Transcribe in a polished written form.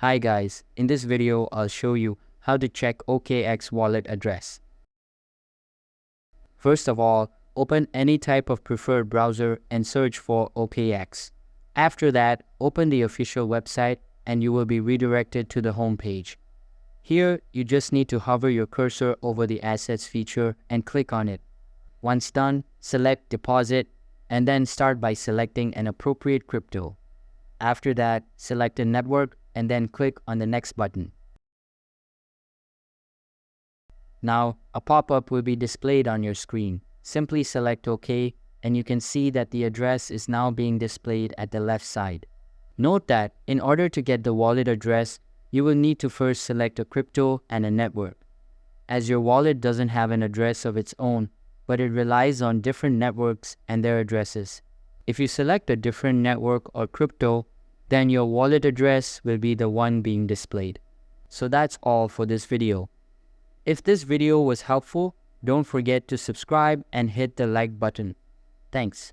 Hi guys, in this video I'll show you how to check OKX wallet address. First of all, open any type of preferred browser and search for OKX. After that, open the official website and you will be redirected to the home page. Here, you just need to hover your cursor over the Assets feature and click on it. Once done, select Deposit and then start by selecting an appropriate crypto. After that, select a network and then click on the next button. Now, a pop-up will be displayed on your screen. Simply select OK and you can see that the address is now being displayed at the left side. Note that in order to get the wallet address, you will need to first select a crypto and a network. As your wallet doesn't have an address of its own, but it relies on different networks and their addresses. If you select a different network or crypto, then your wallet address will be the one being displayed. So that's all for this video. If this video was helpful, don't forget to subscribe and hit the like button. Thanks.